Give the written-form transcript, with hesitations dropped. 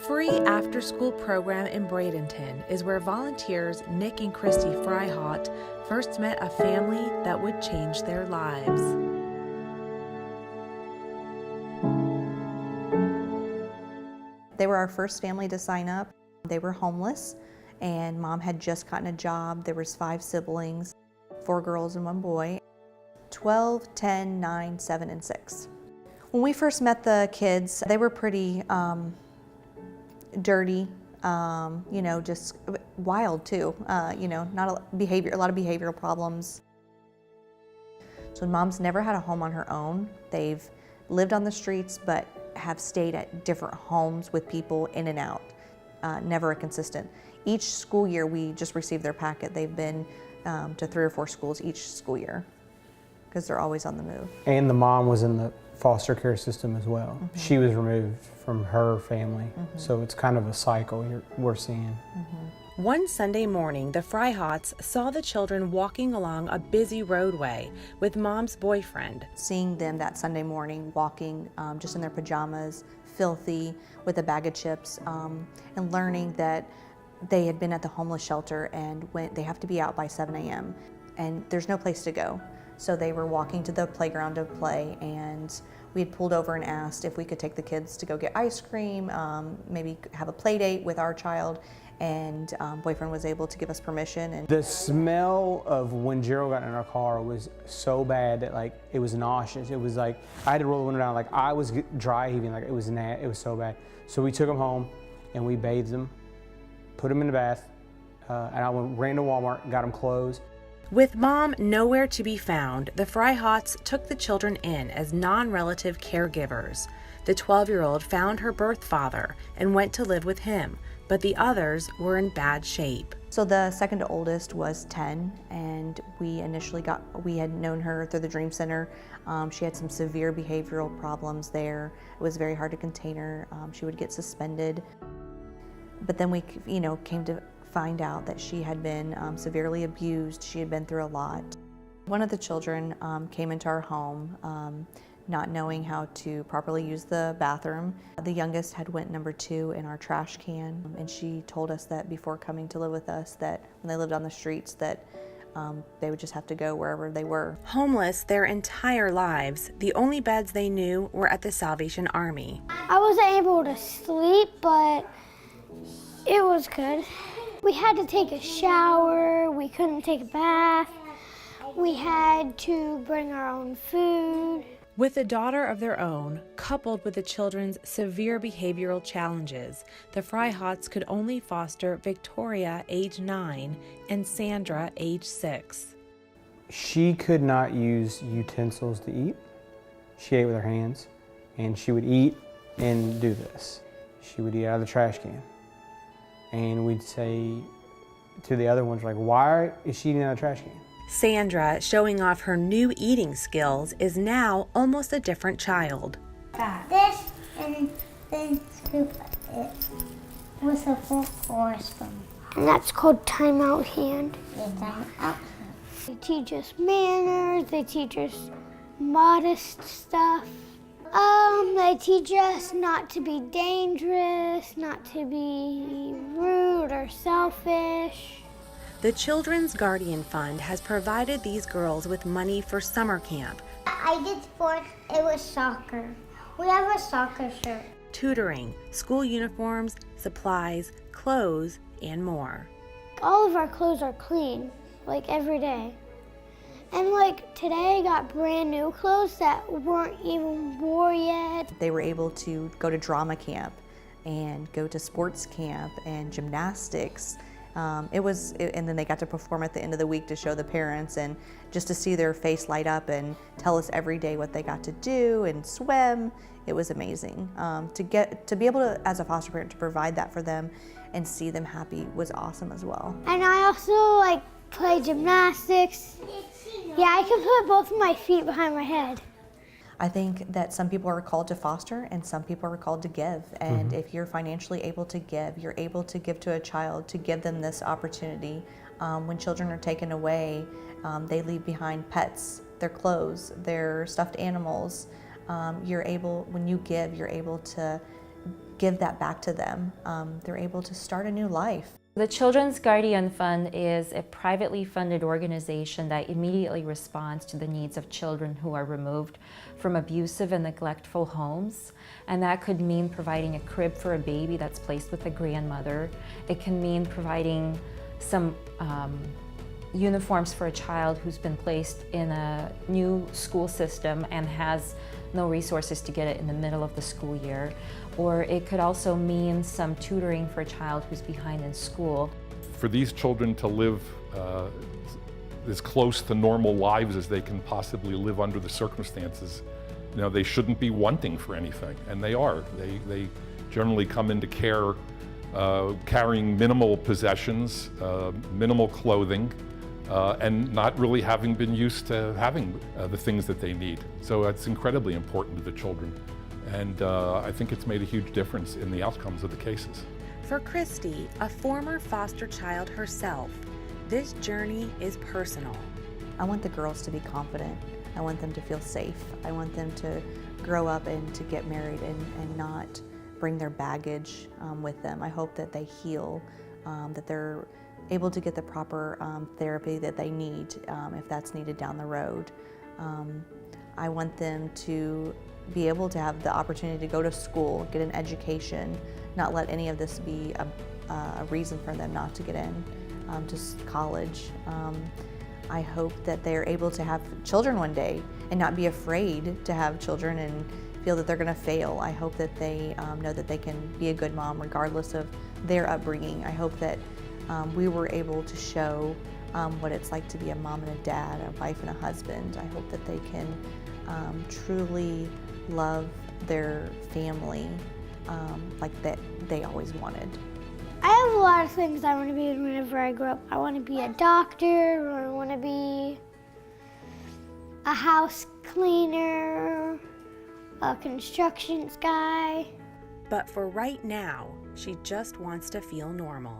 free after-school program in Bradenton is where volunteers Nick and Christy Fryhot first met a family that would change their lives. They were our first family to sign up. They were homeless, and Mom had just gotten a job. There was 5 siblings, 4 girls and 1 boy, 12, 10, 9, 7, and 6. When we first met the kids, they were pretty dirty, just wild too. Not a lot of behavioral problems. So Mom's never had a home on her own. They've lived on the streets, but have stayed at different homes with people in and out. Never a consistent. Each school year, we just received their packet. They've been to 3 or 4 schools each school year because they're always on the move. And the mom was in the foster care system as well. Mm-hmm. She was removed from her family. Mm-hmm. So it's kind of a cycle we're seeing. Mm-hmm. One Sunday morning, the Fryhots saw the children walking along a busy roadway with Mom's boyfriend. Seeing them that Sunday morning walking just in their pajamas, filthy, with a bag of chips, and learning that they had been at the homeless shelter and they have to be out by 7 a.m. and there's no place to go. So they were walking to the playground to play, and we had pulled over and asked if we could take the kids to go get ice cream, maybe have a play date with our child, and boyfriend was able to give us permission. And the smell of when Gerald got in our car was so bad that it was nauseous. It was like I had to roll the window down, I was dry heaving, it was so bad. So we took them home and we bathed them, put them in the bath, and I ran to Walmart, got them clothes. With Mom nowhere to be found, the Fryhots took the children in as non-relative caregivers. The 12-year-old found her birth father and went to live with him, but the others were in bad shape. So the second oldest was 10, and we had known her through the Dream Center. She had some severe behavioral problems there. It was very hard to contain her. She would get suspended. But then we, came to find out that she had been severely abused. She had been through a lot. One of the children came into our home not knowing how to properly use the bathroom. The youngest had went number 2 in our trash can, and she told us that before coming to live with us that when they lived on the streets that they would just have to go wherever they were. Homeless their entire lives, the only beds they knew were at the Salvation Army. I wasn't able to sleep, but it was good. We had to take a shower, we couldn't take a bath, we had to bring our own food. With a daughter of their own, coupled with the children's severe behavioral challenges, the Fryhots could only foster Victoria, age 9, and Sandra, age 6. She could not use utensils to eat. She ate with her hands, and she would eat and do this. She would eat out of the trash can. And we'd say to the other ones, why is she eating out of the trash can? Sandra, showing off her new eating skills, is now almost a different child. This and then scoop it with a fork or a spoon. And that's called timeout hand. Yeah, timeout. They teach us manners, they teach us modest stuff. They teach us not to be dangerous, not to be rude or selfish. The Children's Guardian Fund has provided these girls with money for summer camp. I did sports, it was soccer. We have a soccer shirt. Tutoring, school uniforms, supplies, clothes, and more. All of our clothes are clean, every day. And today I got brand new clothes that weren't even wore yet. They were able to go to drama camp and go to sports camp and gymnastics. And then they got to perform at the end of the week to show the parents, and just to see their face light up and tell us every day what they got to do and swim. It was amazing. To be able to, as a foster parent, to provide that for them and see them happy was awesome as well. And I also play gymnastics. Yeah, I can put both of my feet behind my head. I think that some people are called to foster and some people are called to give. And if you're financially able to give, you're able to give to a child, to give them this opportunity. When children are taken away, they leave behind pets, their clothes, their stuffed animals. When you give, you're able to give that back to them. They're able to start a new life. The Children's Guardian Fund is a privately funded organization that immediately responds to the needs of children who are removed from abusive and neglectful homes. And that could mean providing a crib for a baby that's placed with a grandmother. It can mean providing some uniforms for a child who's been placed in a new school system and has no resources to get it in the middle of the school year. Or it could also mean some tutoring for a child who's behind in school. For these children to live as close to normal lives as they can possibly live under the circumstances, you know, they shouldn't be wanting for anything, and they are. They generally come into care carrying minimal possessions, minimal clothing, and not really having been used to having the things that they need. So it's incredibly important to the children. And I think it's made a huge difference in the outcomes of the cases. For Christy, a former foster child herself, this journey is personal. I want the girls to be confident. I want them to feel safe. I want them to grow up and to get married and not bring their baggage with them. I hope that they heal, that they're able to get the proper therapy that they need if that's needed down the road. I want them to be able to have the opportunity to go to school, get an education, not let any of this be a reason for them not to get in to college. I hope that they're able to have children one day and not be afraid to have children and feel that they're going to fail. I hope that they know that they can be a good mom regardless of their upbringing. I hope that we were able to show what it's like to be a mom and a dad, a wife and a husband. I hope that they can truly love their family like that they always wanted. I have a lot of things I want to be whenever I grow up. I want to be a doctor, or I want to be a house cleaner, a construction guy. But for right now, she just wants to feel normal.